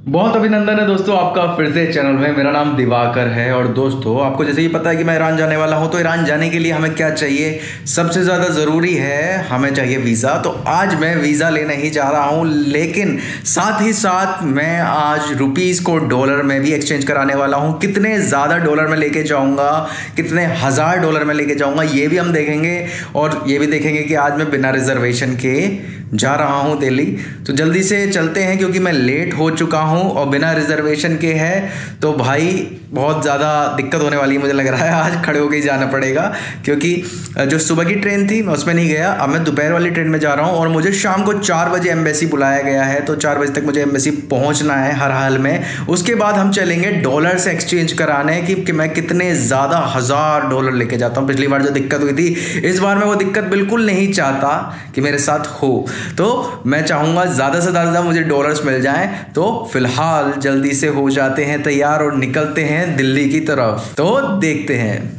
बहुत अभिनंदन है दोस्तों आपका फिर से चैनल में। मेरा नाम दिवाकर है और दोस्तों आपको जैसे ही पता है कि मैं ईरान जाने वाला हूं, तो ईरान जाने के लिए हमें क्या चाहिए? सबसे ज़्यादा ज़रूरी है हमें चाहिए वीज़ा। तो आज मैं वीज़ा लेने ही जा रहा हूं, लेकिन साथ ही साथ मैं आज रुपीज़ को डॉलर में भी एक्सचेंज कराने वाला हूं। कितने ज़्यादा डॉलर में लेके जाऊँगा, कितने हज़ार डॉलर में लेके जाऊँगा, ये भी हम देखेंगे। और ये भी देखेंगे कि आज मैं बिना रिजर्वेशन के जा रहा हूँ दिल्ली। तो जल्दी से चलते हैं क्योंकि मैं लेट हो चुका हूँ और बिना रिजर्वेशन के है तो भाई बहुत ज़्यादा दिक्कत होने वाली है। मुझे लग रहा है आज खड़े होकर ही जाना पड़ेगा, क्योंकि जो सुबह की ट्रेन थी मैं उसमें नहीं गया। अब मैं दोपहर वाली ट्रेन में जा रहा हूँ और मुझे शाम को 4 बजे एम्बेसी बुलाया गया है। तो 4 बजे तक मुझे एम्बेसी पहुँचना है हर हाल में। उसके बाद हम चलेंगे डॉलर से एक्सचेंज कराने कि मैं कितने ज़्यादा हज़ार डॉलर लेके जाता हूँ। पिछली बार जो दिक्कत हुई थी, इस बार मैं वो दिक्कत बिल्कुल नहीं चाहता कि मेरे साथ हो। तो मैं चाहूँगा ज़्यादा से ज़्यादा मुझे डॉलर्स मिल जाएं। तो फिलहाल जल्दी से हो जाते हैं तैयार और निकलते हैं दिल्ली की तरफ। तो देखते हैं।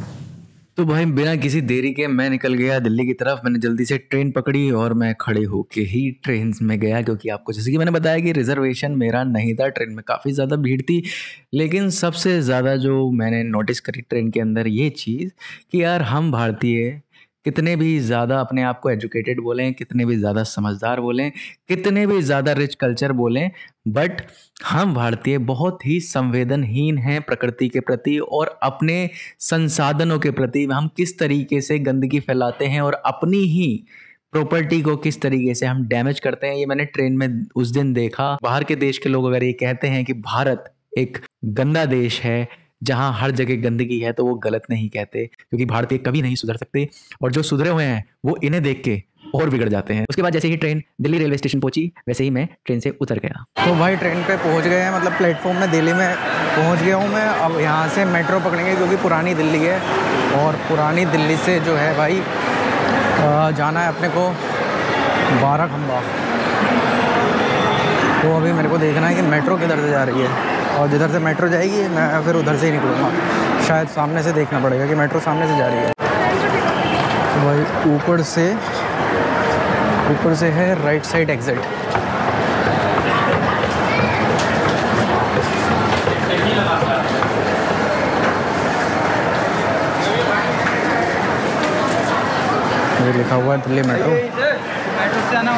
तो भाई बिना किसी देरी के मैं निकल गया दिल्ली की तरफ। मैंने जल्दी से ट्रेन पकड़ी और मैं खड़े होके ही ट्रेन में गया, क्योंकि आपको जैसे कि मैंने बताया कि रिजर्वेशन मेरा नहीं था। ट्रेन में काफ़ी ज़्यादा भीड़ थी, लेकिन सबसे ज़्यादा जो मैंने नोटिस करी ट्रेन के अंदर ये चीज़ कि यार हम भारतीय कितने भी ज़्यादा अपने आप को एजुकेटेड बोलें, कितने भी ज़्यादा समझदार बोलें, कितने भी ज़्यादा रिच कल्चर बोलें, बट हम भारतीय बहुत ही संवेदनहीन हैं प्रकृति के प्रति और अपने संसाधनों के प्रति। हम किस तरीके से गंदगी फैलाते हैं और अपनी ही प्रॉपर्टी को किस तरीके से हम डैमेज करते हैं, ये मैंने ट्रेन में उस दिन देखा। बाहर के देश के लोग अगर ये कहते हैं कि भारत एक गंदा देश है जहां हर जगह गंदगी है, तो वो गलत नहीं कहते, क्योंकि भारतीय कभी नहीं सुधर सकते और जो सुधरे हुए हैं वो इन्हें देख के और बिगड़ जाते हैं। उसके बाद जैसे ही ट्रेन दिल्ली रेलवे स्टेशन पहुंची, वैसे ही मैं ट्रेन से उतर गया। तो भाई ट्रेन पे पहुंच गए हैं, मतलब प्लेटफॉर्म में दिल्ली में पहुंच गया हूं मैं। अब यहाँ से मेट्रो पकड़ेंगे क्योंकि पुरानी दिल्ली है और पुरानी दिल्ली से जो है भाई जाना है अपने को बाराखंबा। तो अभी मेरे को देखना है कि मेट्रो किधर से जा रही है, और जिधर से मेट्रो जाएगी मैं फिर उधर से ही निकलूँगा। शायद सामने से देखना पड़ेगा कि मेट्रो सामने से जा रही है। तो भाई ऊपर से है राइट साइड एग्जिट। ये लिखा हुआ है दिल्ली मेट्रो। मेट्रो से आना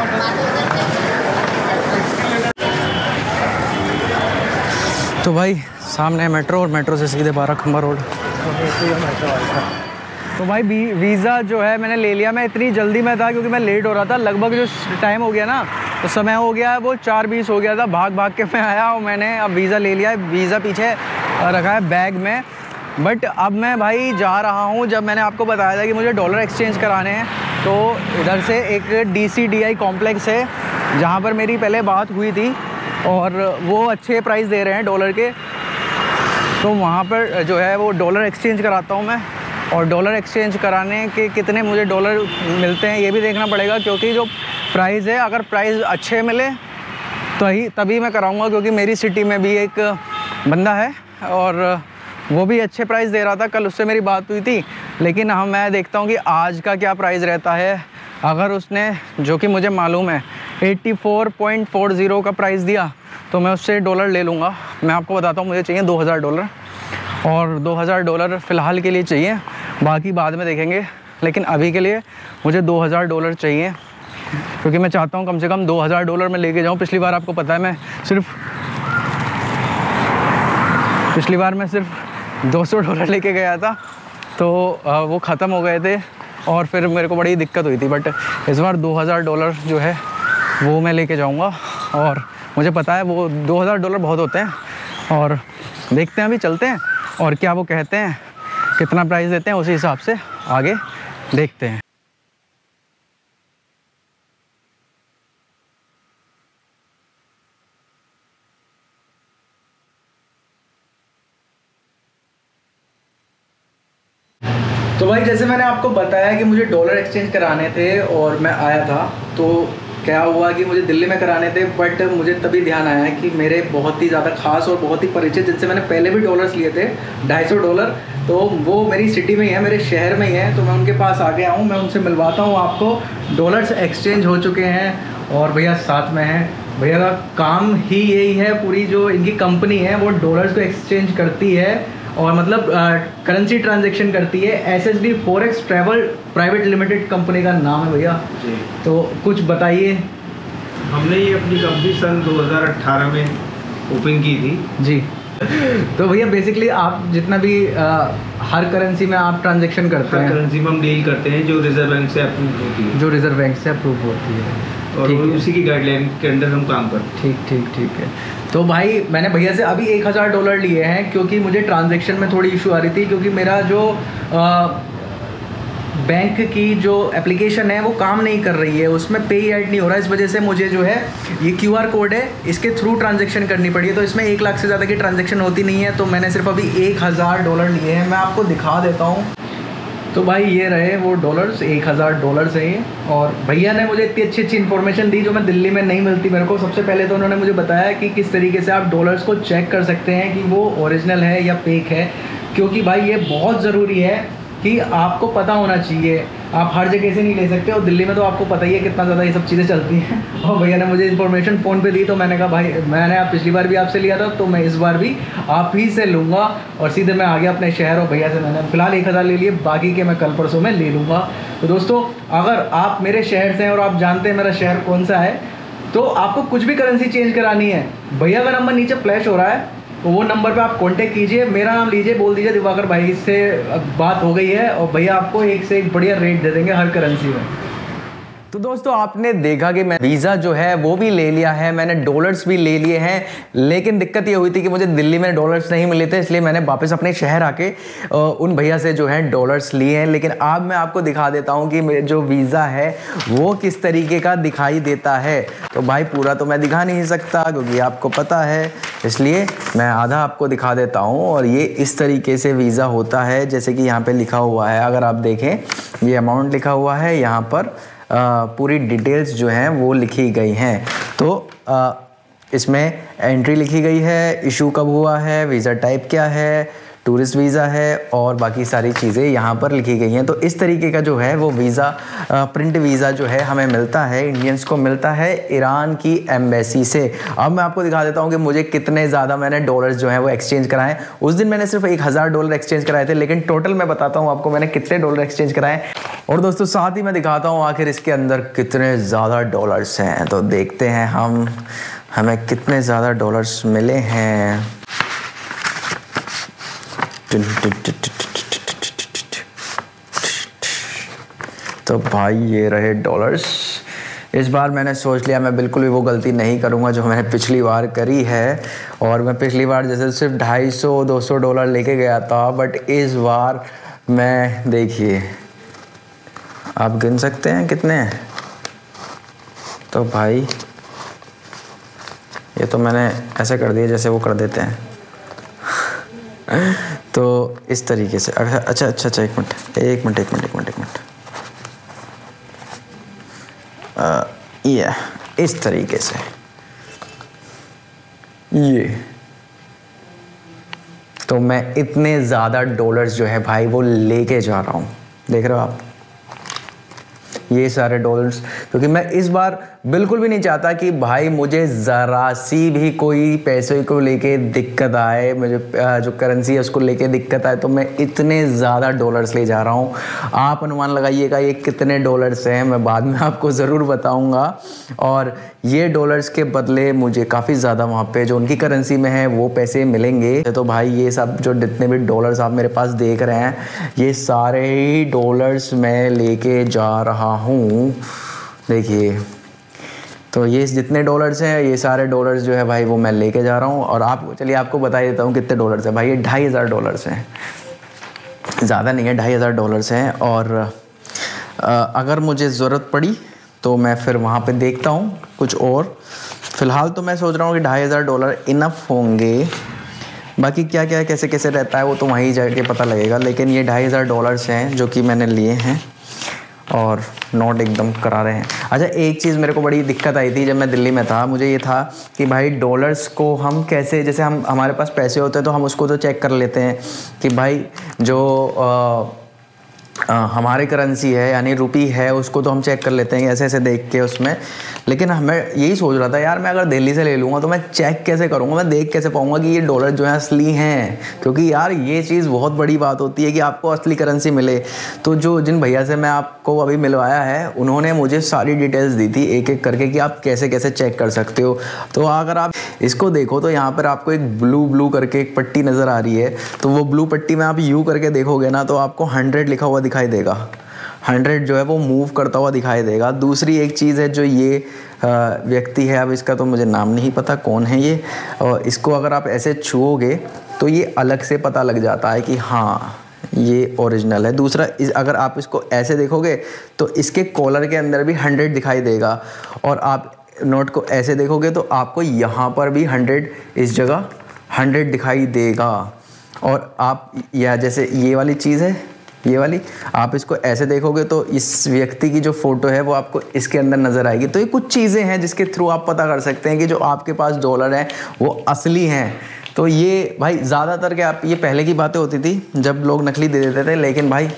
तो भाई सामने है मेट्रो और मेट्रो से सीधे बाराखंबा रोड। तो भाई वीज़ा जो है मैंने ले लिया। मैं इतनी जल्दी में था क्योंकि मैं लेट हो रहा था। लगभग जो टाइम हो गया ना, तो समय हो गया है वो 4:20 हो गया था। भाग भाग के मैं आया और मैंने अब वीज़ा ले लिया है। वीज़ा पीछे रखा है बैग में। बट अब मैं भाई जा रहा हूँ। जब मैंने आपको बताया था कि मुझे डॉलर एक्सचेंज कराने हैं, तो इधर से एक DCDI कॉम्प्लेक्स है जहाँ पर मेरी पहले बात हुई थी और वो अच्छे प्राइस दे रहे हैं डॉलर के। तो वहाँ पर जो है वो डॉलर एक्सचेंज कराता हूँ मैं। और डॉलर एक्सचेंज कराने के कितने मुझे डॉलर मिलते हैं ये भी देखना पड़ेगा, क्योंकि जो प्राइस है, अगर प्राइस अच्छे मिले तो तभी मैं कराऊँगा। क्योंकि मेरी सिटी में भी एक बंदा है और वो भी अच्छे प्राइस दे रहा था। कल उससे मेरी बात हुई थी, लेकिन मैं देखता हूँ कि आज का क्या प्राइस रहता है। अगर उसने, जो कि मुझे मालूम है, 84.40 का प्राइस दिया तो मैं उससे डॉलर ले लूँगा। मैं आपको बताता हूँ, मुझे चाहिए 2000 डॉलर और 2000 डॉलर फ़िलहाल के लिए चाहिए, बाकी बाद में देखेंगे। लेकिन अभी के लिए मुझे 2000 डॉलर चाहिए, क्योंकि मैं चाहता हूँ कम से कम 2000 डॉलर में लेके जाऊँ। पिछली बार आपको पता है मैं सिर्फ 200 डॉलर लेके गया था, तो वो ख़त्म हो गए थे और फिर मेरे को बड़ी दिक्कत हुई थी। बट इस बार 2000 डॉलर जो है वो मैं लेके जाऊंगा और मुझे पता है वो 2000 डॉलर बहुत होते हैं। और देखते हैं, अभी चलते हैं और क्या वो कहते हैं, कितना प्राइस देते हैं, उसी हिसाब से आगे देखते हैं। तो भाई जैसे मैंने आपको बताया कि मुझे डॉलर एक्सचेंज कराने थे और मैं आया था, तो क्या हुआ कि मुझे दिल्ली में कराने थे। बट मुझे तभी ध्यान आया कि मेरे बहुत ही ज़्यादा खास और बहुत ही परिचित, जिनसे मैंने पहले भी डॉलर्स लिए थे 250 डॉलर, तो वो मेरी सिटी में ही है, मेरे शहर में ही है। तो मैं उनके पास आ गया हूँ, मैं उनसे मिलवाता हूँ आपको। डॉलर्स एक्सचेंज हो चुके हैं और भैया साथ में हैं भैया का काम ही यही है, पूरी जो इनकी कंपनी है वो डॉलर्स को एक्सचेंज करती है और मतलब करेंसी ट्रांजैक्शन करती है। SSD forex travel private limited company का नाम है भैया जी। तो कुछ बताइए। हमने ये अपनी कंपनी सन 2018 में ओपन की थी जी। तो भैया बेसिकली आप जितना भी हर करेंसी में आप ट्रांजैक्शन करते हर हैं, करेंसी में हम डील करते हैं जो रिजर्व बैंक से अप्रूव होती है, जो रिजर्व बैंक से अप्रूव होती है, और ठीक है। उसी की गाइडलाइन के अंडर हम काम करते हैं। ठीक है। तो भाई मैंने भैया से अभी $1000 लिए हैं क्योंकि मुझे ट्रांजैक्शन में थोड़ी इशू आ रही थी, क्योंकि मेरा जो बैंक की जो एप्लीकेशन है वो काम नहीं कर रही है, उसमें पे ऐड नहीं हो रहा है। इस वजह से मुझे जो है ये QR कोड है, इसके थ्रू ट्रांजैक्शन करनी पड़ी है। तो इसमें 1 लाख से ज़्यादा की ट्रांजैक्शन होती नहीं है, तो मैंने सिर्फ अभी $1000 लिए हैं। मैं आपको दिखा देता हूँ। तो भाई ये रहे वो डॉलर्स, $1000 है ये। और भैया ने मुझे इतनी अच्छी इन्फॉर्मेशन दी जो मैं दिल्ली में नहीं मिलती मेरे को। सबसे पहले तो उन्होंने मुझे बताया कि किस तरीके से आप डॉलर्स को चेक कर सकते हैं कि वो ओरिजिनल है या फेक है, क्योंकि भाई ये बहुत ज़रूरी है कि आपको पता होना चाहिए। आप हर जगह से नहीं ले सकते, और दिल्ली में तो आपको पता ही है कितना ज़्यादा ये सब चीज़ें चलती हैं। और भैया ने मुझे इन्फॉर्मेशन फ़ोन पे दी, तो मैंने कहा भाई मैंने आप पिछली बार भी आपसे लिया था, तो मैं इस बार भी आप ही से लूँगा। और सीधे मैं आ गया अपने शहर, और भैया से मैंने फ़िलहाल 1000 ले लिए, बाकी के मैं कल परसों में ले लूँगा। तो दोस्तों अगर आप मेरे शहर से हैं और आप जानते हैं मेरा शहर कौन सा है, तो आपको कुछ भी करेंसी चेंज करानी है, भैया का नंबर नीचे फ्लैश हो रहा है, तो वो नंबर पे आप कांटेक्ट कीजिए, मेरा नाम लीजिए, बोल दीजिए दिवाकर भाई से बात हो गई है, और भैया आपको एक से एक बढ़िया रेट दे देंगे हर करेंसी में। तो दोस्तों आपने देखा कि मैं वीज़ा जो है वो भी ले लिया है, मैंने डॉलर्स भी ले लिए हैं, लेकिन दिक्कत ये हुई थी कि मुझे दिल्ली में डॉलर्स नहीं मिले थे, इसलिए मैंने वापस अपने शहर आके उन भैया से जो है डॉलर्स लिए हैं। लेकिन अब मैं आपको दिखा देता हूँ कि मेरा जो वीज़ा है वो किस तरीके का दिखाई देता है। तो भाई पूरा तो मैं दिखा नहीं सकता क्योंकि आपको पता है, इसलिए मैं आधा आपको दिखा देता हूँ। और ये इस तरीके से वीज़ा होता है, जैसे कि यहाँ पे लिखा हुआ है, अगर आप देखें ये अमाउंट लिखा हुआ है, यहाँ पर पूरी डिटेल्स जो हैं वो लिखी गई हैं। तो इसमें एंट्री लिखी गई है, इशू कब हुआ है, वीज़ा टाइप क्या है, टूरिस्ट वीज़ा है, और बाकी सारी चीज़ें यहाँ पर लिखी गई हैं। तो इस तरीके का जो है वो वीज़ा प्रिंट वीज़ा जो है हमें मिलता है, इंडियंस को मिलता है ईरान की एम्बेसी से। अब मैं आपको दिखा देता हूँ कि मुझे कितने ज़्यादा मैंने डॉलर्स जो हैं वो एक्सचेंज कराएं। उस दिन मैंने सिर्फ $1000 एक्सचेंज कराए थे, लेकिन टोटल मैं बताता हूँ आपको मैंने कितने डॉलर एक्सचेंज कराएं। और दोस्तों साथ ही मैं दिखाता हूँ आखिर इसके अंदर कितने ज़्यादा डॉलर्स हैं। तो देखते हैं हमें कितने ज़्यादा डॉलर्स मिले हैं। तो भाई ये रहे डॉलर्स। इस बार मैंने सोच लिया मैं बिल्कुल भी वो गलती नहीं करूँगा जो मैंने पिछली बार करी है। और मैं पिछली बार जैसे सिर्फ $250-200 लेके गया था, बट इस बार मैं देखिए आप गिन सकते हैं कितने हैं। तो भाई ये तो मैंने ऐसे कर दिया जैसे वो कर देते हैं। तो इस तरीके से अच्छा एक मिनट ये इस तरीके से ये। तो मैं इतने ज़्यादा डॉलर्स जो है भाई वो लेके जा रहा हूँ, देख रहे हो आप ये सारे डॉलर्स, क्योंकि मैं इस बार बिल्कुल भी नहीं चाहता कि भाई मुझे ज़रा सी भी कोई पैसे को लेके दिक्कत आए, मुझे जो करेंसी है उसको लेके दिक्कत आए। तो मैं इतने ज़्यादा डॉलर्स ले जा रहा हूँ। आप अनुमान लगाइएगा ये कितने डॉलर्स हैं, मैं बाद में आपको ज़रूर बताऊँगा। और ये डॉलर्स के बदले मुझे काफ़ी ज़्यादा वहाँ पे जो उनकी करेंसी में है वो पैसे मिलेंगे। तो भाई ये सब जो जितने भी डॉलर्स आप मेरे पास देख रहे हैं, ये सारे ही डॉलर्स मैं लेके जा रहा हूँ। देखिए तो ये जितने डॉलर्स हैं ये सारे डॉलर्स जो है भाई वो मैं लेके जा रहा हूँ। और आप चलिए आपको बता देता हूँ कितने डॉलर्स हैं। भाई ये $2500 हैं, ज़्यादा नहीं है, $2500 हैं। और अगर मुझे ज़रूरत पड़ी तो मैं फिर वहाँ पे देखता हूँ कुछ और। फ़िलहाल तो मैं सोच रहा हूँ कि $2500 इनफ होंगे, बाकी क्या क्या कैसे कैसे रहता है वो तो वहीं जाके पता लगेगा। लेकिन ये $2500 हैं जो कि मैंने लिए हैं, और नोट एकदम करा रहे हैं। अच्छा एक चीज़ मेरे को बड़ी दिक्कत आई थी जब मैं दिल्ली में था, मुझे ये था कि भाई डॉलर्स को हम कैसे, जैसे हमारे पास पैसे होते हैं तो हम उसको तो चेक कर लेते हैं कि भाई जो हमारी करेंसी है यानी रुपी है, उसको तो हम चेक कर लेते हैं ऐसे ऐसे देख के उसमें। लेकिन हमें यही सोच रहा था यार, मैं अगर दिल्ली से ले लूँगा तो मैं चेक कैसे करूँगा, मैं देख कैसे पाऊँगा कि ये डॉलर जो है असली हैं। क्योंकि यार ये चीज़ बहुत बड़ी बात होती है कि आपको असली करेंसी मिले। तो जिन भैया से मैं आपको अभी मिलवाया है, उन्होंने मुझे सारी डिटेल्स दी थी एक एक करके कि आप कैसे कैसे चेक कर सकते हो। तो अगर आप इसको देखो तो यहाँ पर आपको एक ब्लू करके एक पट्टी नज़र आ रही है। तो वो ब्लू पट्टी में आप यू करके देखोगे ना, तो आपको 100 लिखा हुआ दिखाई देगा। 100 जो है वो मूव करता हुआ दिखाई देगा। दूसरी एक चीज़ है जो ये व्यक्ति है, अब इसका तो मुझे नाम नहीं पता कौन है ये, और इसको अगर आप ऐसे छुओगे तो ये अलग से पता लग जाता है कि हाँ ये ओरिजिनल है। दूसरा अगर आप इसको ऐसे देखोगे तो इसके कॉलर के अंदर भी 100 दिखाई देगा, और आप नोट को ऐसे देखोगे तो आपको यहाँ पर भी 100 इस जगह 100 दिखाई देगा। और आप या जैसे ये वाली चीज़ है, ये वाली आप इसको ऐसे देखोगे तो इस व्यक्ति की जो फ़ोटो है वो आपको इसके अंदर नज़र आएगी। तो ये कुछ चीज़ें हैं जिसके थ्रू आप पता कर सकते हैं कि जो आपके पास डॉलर हैं वो असली हैं। तो ये भाई ज़्यादातर क्या आप ये पहले की बातें होती थी जब लोग नकली दे देते थे, लेकिन भाई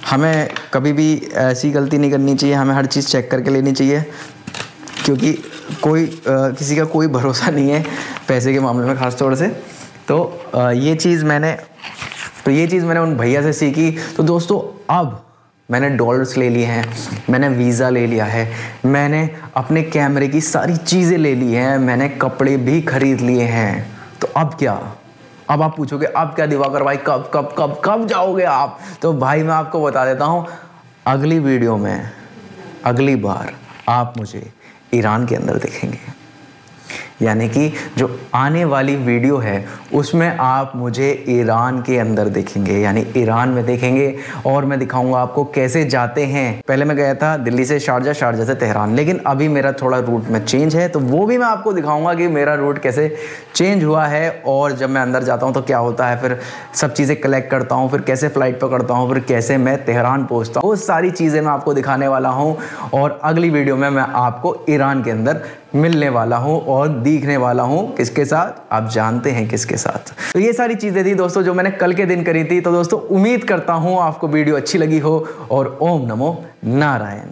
हमें कभी भी ऐसी गलती नहीं करनी चाहिए। हमें हर चीज़ चेक करके लेनी चाहिए, क्योंकि किसी का कोई भरोसा नहीं है पैसे के मामले में ख़ास तौर से। तो ये चीज़ मैंने उन भैया से सीखी। तो दोस्तों अब मैंने डॉलर्स ले लिए हैं, मैंने वीज़ा ले लिया है, मैंने अपने कैमरे की सारी चीज़ें ले ली हैं, मैंने कपड़े भी खरीद लिए हैं। तो अब क्या? अब आप पूछोगे अब क्या दिवाकर भाई, कब कब कब कब जाओगे आप? तो भाई मैं आपको बता देता हूँ, अगली वीडियो में अगली बार आप मुझे ईरान के अंदर देखेंगे। यानी कि जो आने वाली वीडियो है उसमें आप मुझे ईरान के अंदर देखेंगे, यानी ईरान में देखेंगे, और मैं दिखाऊंगा आपको कैसे जाते हैं। पहले मैं गया था दिल्ली से शारजा, शारजा से तेहरान, लेकिन अभी मेरा थोड़ा रूट में चेंज है, तो वो भी मैं आपको दिखाऊंगा कि मेरा रूट कैसे चेंज हुआ है, और जब मैं अंदर जाता हूँ तो क्या होता है, फिर सब चीज़ें कलेक्ट करता हूँ, फिर कैसे फ़्लाइट पकड़ता हूँ, फिर कैसे मैं तेहरान पहुँचता हूँ। वो सारी चीज़ें मैं आपको दिखाने वाला हूँ, और अगली वीडियो में मैं आपको ईरान के अंदर मिलने वाला हूँ और दिखने वाला हूँ। किसके साथ? आप जानते हैं किसके साथ। तो ये सारी चीज़ें थी दोस्तों जो मैंने कल के दिन करी थी। तो दोस्तों उम्मीद करता हूँ आपको वीडियो अच्छी लगी हो, और ओम नमो नारायण।